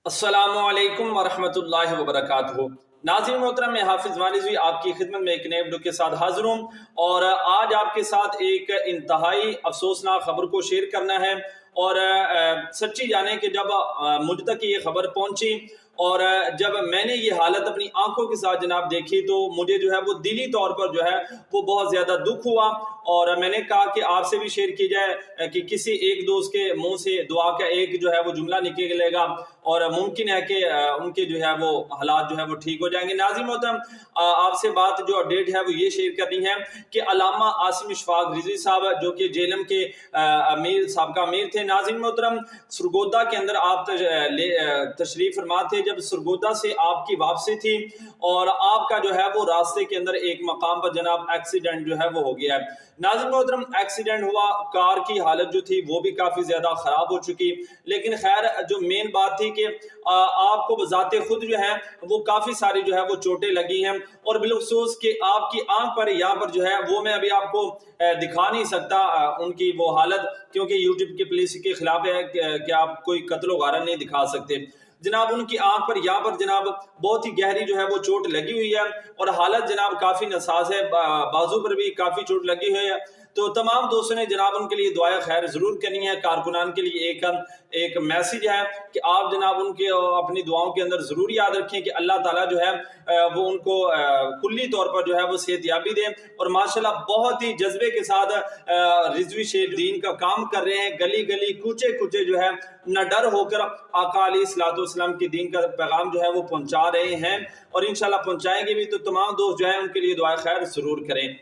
अस्सलामुअलैकुम वरहमतुल्लाहि वबरकातुहू। नाज़रीन मोहतरम, मैं हाफिज़ वानिज़वी आपकी खिदमत में एक नए वीडियो के साथ हाज़िर हूँ और आज आपके साथ एक इंतहाई अफसोसनाक खबर को शेयर करना है। और सच्ची जाने कि जब मुझ तक ये खबर पहुँची और जब मैंने ये हालत अपनी आंखों के साथ जनाब देखी तो मुझे जो है वो दिली तौर पर जो है वो बहुत ज़्यादा दुख हुआ। और मैंने कहा कि आपसे भी शेयर की जाए कि किसी एक दोस्त के मुंह से दुआ का एक जो है वो जुमला निकलेगा और मुमकिन है कि उनके जो है वो हालात जो है वो ठीक हो जाएंगे। नाज़रीन मोहतरम, आपसे बात जो अपडेट है वो ये शेयर करनी है कि अल्लामा आसिम इशफाक रिजवी साहब जो कि जेएलएम के साबका अमीर थे। नाज़रीन मोहतरम, सरगोदा के अंदर आप तशरीफ फरमा थे जब सरगोदा से आपकी वापसी थी और आपका जो है वो रास्ते के अंदर एक मकाम पर जनाब एक्सीडेंट जो है वो हो गया है। नाज़रीन मोहतरम, एक्सीडेंट हुआ, कार की हालत जो थी वो भी काफ़ी ज़्यादा ख़राब हो चुकी, लेकिन खैर जो मेन बात थी कि आपको बज़ाते खुद जो है वो काफ़ी सारी जो है वो चोटें लगी हैं और बिलखसूस कि आपकी आंख पर यहाँ पर जो है वो मैं अभी आपको दिखा नहीं सकता उनकी वो हालत, क्योंकि यूट्यूब की पॉलिसी के खिलाफ है कि आप कोई कत्ल वगैरह नहीं दिखा सकते। जनाब उनकी आंख पर यहाँ पर जनाब बहुत ही गहरी जो है वो चोट लगी हुई है और हालत जनाब काफ़ी नासाज है, बाजू पर भी काफ़ी चोट लगी हुई है। तो तमाम दोस्तों ने जनाब उनके लिए दुआएं खैर ज़रूर करनी है। कारकुनान के लिए एक मैसेज है कि आप जनाब उनके अपनी दुआओं के अंदर ज़रूर याद रखें कि अल्लाह ताला जो है वो उनको कुल्ली तौर पर जो है वो सेहतयाबी दे। और माशाल्लाह बहुत ही जज्बे के साथ रिजवी शेख दीन का काम कर रहे हैं, गली गली कूचे कूचे जो है न डर होकर आका अलैहिस्सलातु वस्सलाम के दीन का पैगाम जो है वो पहुंचा रहे हैं और इंशाल्लाह पहुंचाएंगे भी। तो तमाम दोस्त जो है उनके लिए दुआ खैर ज़रूर करें।